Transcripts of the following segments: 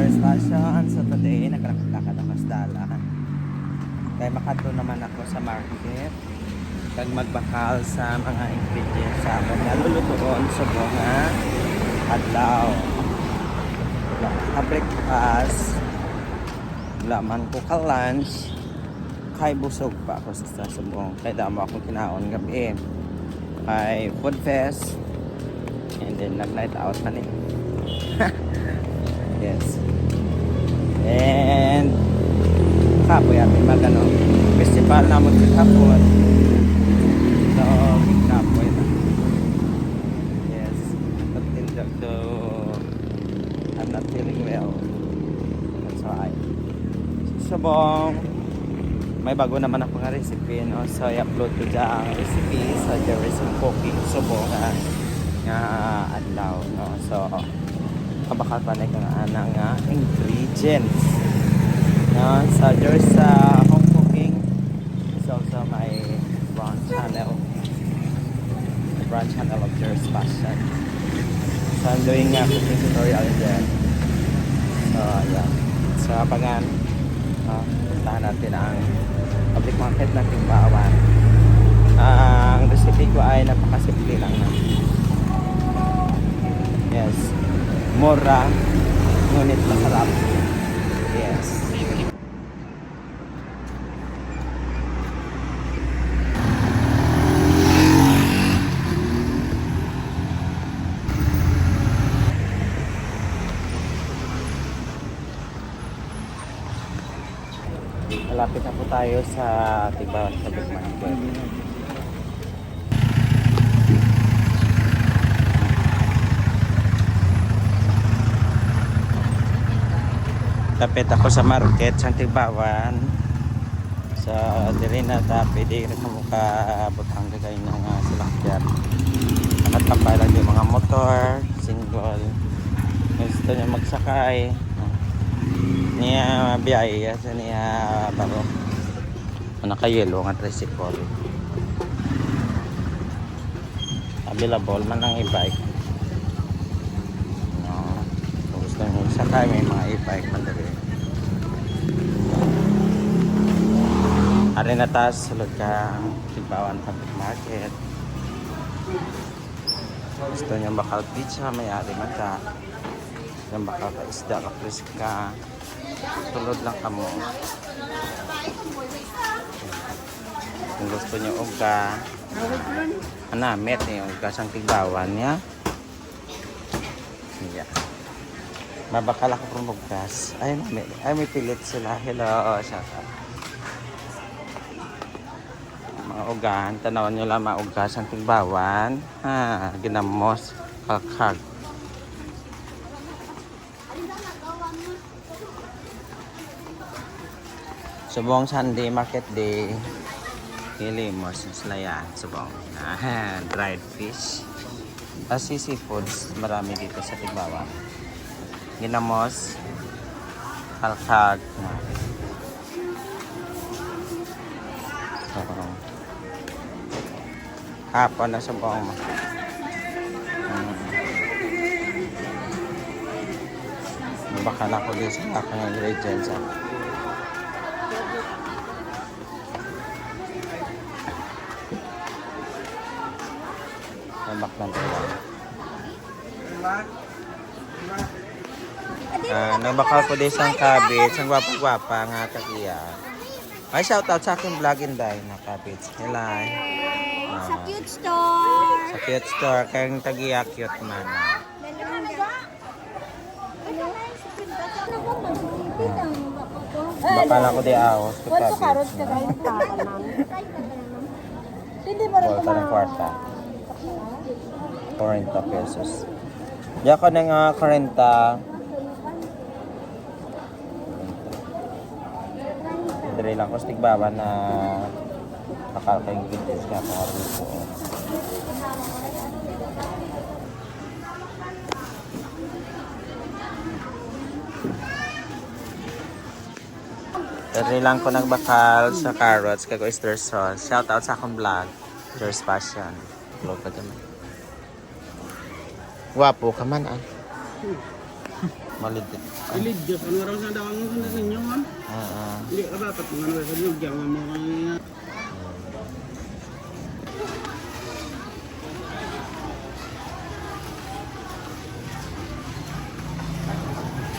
There's fashion. So today, naglalakad ako sa dalan. Kaya makato naman ako sa market. Kag magbakal sa mga ingredients sa akong nalulutuon sa mga adlaw. Breakfast. Laman ko ka lunch. Kay busog pa ako sa subong. Kaya damo akong kinaon gabi. Kay food fest. And then nag-night out pa rin. Yes. And kapoy may magano festival na mo sa kapon. So, kapoy na. Yes. Until though I'm not feeling well. That's why. Subong may bago naman ako nga recipe, no? So, i-upload ko dyan ang recipe sa Jerry's Cooking Subong nga adlaw, no? So, kabakal pa na nga ingredients, no? So, there's home cooking. It's also my brand channel. The brand channel of Jerry's Fashion. So, I'm doing a cooking tutorial in there. So, yeah. So, abangan. Puntahan natin ang public market ng Timbawan. Ang recipe ko ay napakasimple lang na. Yes. Mura, ngunit masarap. Yes. Malapit na po tayo sa Timbawan Public Market. Tapit ako sa market sa Timbawan. So, dili na pwede rin mo kabutang gagay ng salakyan. Nakatampay lang yung mga motor, single. Gusto niya magsakay. Niya biyaya sa niya baro. Naka-yellow nga tricycle. Available man ang e-bike. Gusto nyo sakay, may mga e-bike man dali. Ari na taas, sulod ka Timbawan Public Market. Gusto nyo bakal pizza, may ari man ka. Yung bakal ka isda, kakris ka. Sulod lang ka mo. Kung gusto nyo uga, anamit yung uga sang Timbawan niya. Yeah. Mabakal ako from Bugkas. Ay, may pilit sila. Hello, shout out. Mga ugan, tanawin nyo lang mga ugas ang Timbawan. Ginamos, kakag. Subong Sunday, market day. Hilimos, sila yan. Subong. Dried fish. Kasi seafoods, marami dito sa Timbawan. Ginamos, kalkag. Hapon na sa buong mo. Baka na ko din sa aking ingredients. Nabak lang tayo. Nagbakal ko din sa cabbage, ang gwapa-gwapa nga tagiya. Ay, shoutout sa aking vlog Inday na cabbage. Hello. Sa cute store. Sa cute store, kayong tagiya cute man. Bakal ako di ahos ko Kung karot cabbage. ka gayong kakanan. Hindi mo rin Volta ng kwarta. 40 pesos. Diyan ko ng 40. Dali lang ko sa Timbawan na nakalakayong ingredients nga pangaroon ko. Dali lang ko nagbakal sa carrots kag oyster sauce. Shout out sa akong vlog. Jerry's Fashion. Upload ka dyan. Wapo ka man ah. Malitit. Ilid Diyos, ano raw sa dawang mo sa ninyo, man? Oo. Hindi ka dapat mga ano sa Diyos, diyan mo mga...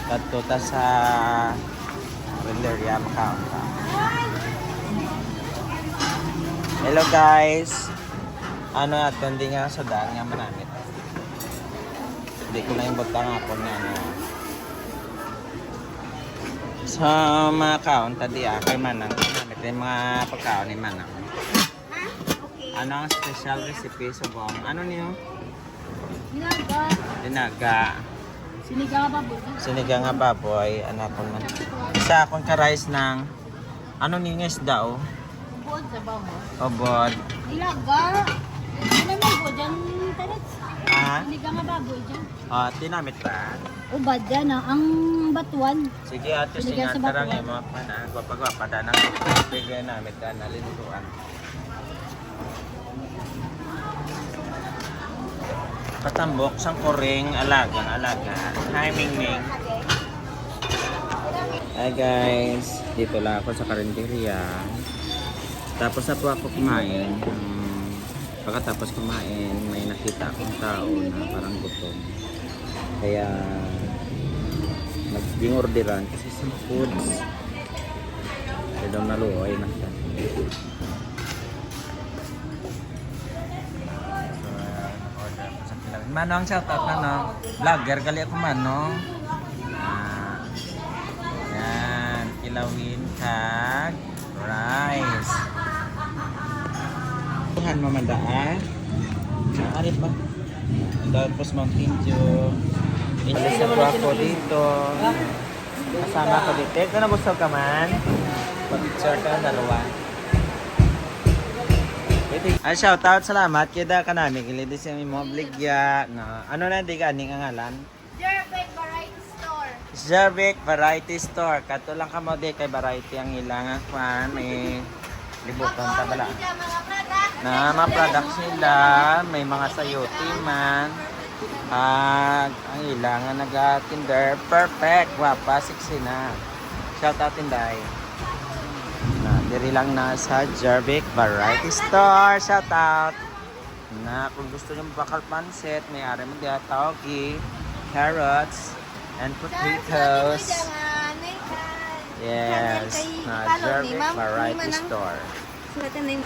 Kadto ta sa Renderia Macau. Hello guys. Ano ato hindi nga sa daan nga manamit. Hindi ko na yung butang ako na ano. Sa mga kaon tadi kay Manang manamit yung mga pagkaon ni Manang. Okay. Ano ang special recipe sa buong? Ano niyo? Nilaga. Dinaga. Sinigang baboy. Sinigang nga baboy, anak ko man. Isa akong ka-rice ng ano ni isda oh. Ubod sa bamo. Obod. Nilaga. Ano mo po dyan, Terets? Ha? Sinigang baboy dyan. Ah, tinamit pa. Ubad dyan ang batuan. Sige ate, Sinigang singat sa tarang batuan. mo pa na gwapa-gwapa da nang bigay namit ka na linuruan. Patambok sang koring alaga. Hi Mingming. Hi guys, dito lang ako sa karinderya. Tapos na po ako kumain. Pagkatapos kumain, may nakita akong tao na parang gutom. Kaya nag-orderan kasi sa foods. Kaya daw naluoy na siya. So, order ko sa Kilawin. Manong, shoutout Manong. Vlogger, gali ako Manong. Yan, Kilawin kag rice. Tuhan mamanda Ari pa. Tapos Mountain Dew. Inlis ako ako dito. Kasama ko dito. Ito na gusto ka man. Pag-picture ka, dalawa. Ay, shoutout. Salamat. Kida ka namin. Kilidi siya may mga bligya. Ano na di ka? Aning ang ngalan? Jervik Variety Store. Jervik Variety Store. Kato lang ka mo di kay variety ang ilang kwan. May libutan ta bala. Na mga products nila. May mga sayuti man. Ang ilangan nag-tinder. Perfect. Wapa. 60 na. Shoutout Tinday. Diri lang na sa Jervik Variety Store. Shoutout. Na kung gusto nyo bakal pansit, may ari mo diya taugi, carrots, and potatoes. Yes. Na Jervik Variety Store. Sulatan na yung...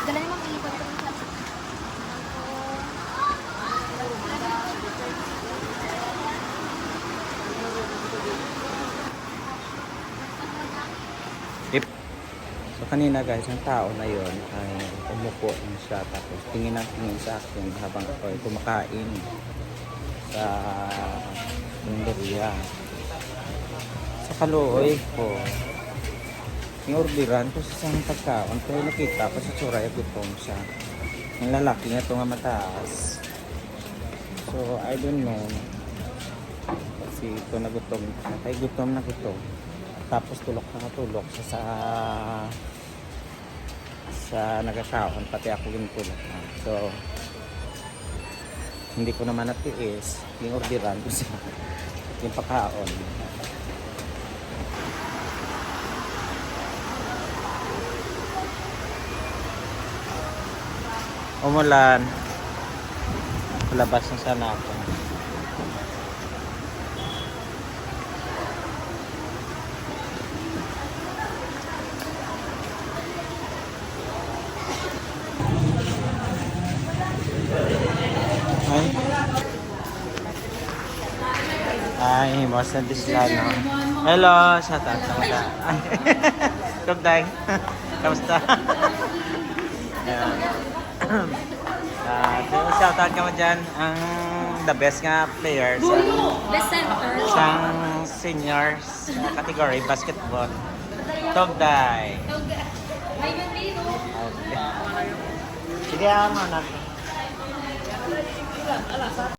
Dala niyo mag-iipon ko sa... So kanina guys, ang tao na yon ay umupo na siya tapos tingin ang tingin sa akin habang ako ay kumakain sa Renderia. Sa kaluoy ko, yung orderan ko sa isang pagkaon pero nakita ko sa tsura ay gutom siya. Yung lalaki na ito nga mataas. So I don't know. Kasi ito na gutom. Ay gutom na gutom. Tapos tulok na tulok siya sa nagkakaon, pati ako yung tulok na. So hindi ko naman natiis yung orderan ko siya yung pagkaon. Umulan. Palabas na sana ako. Ay, mas na dislano. Hello, shout out sa mga. Tugday. Kamusta? Ayan. Shout out ka mo dyan. Ang the best nga player sa Best center. isang seniors category basketball. Tugday. Okay. Sige, ano na.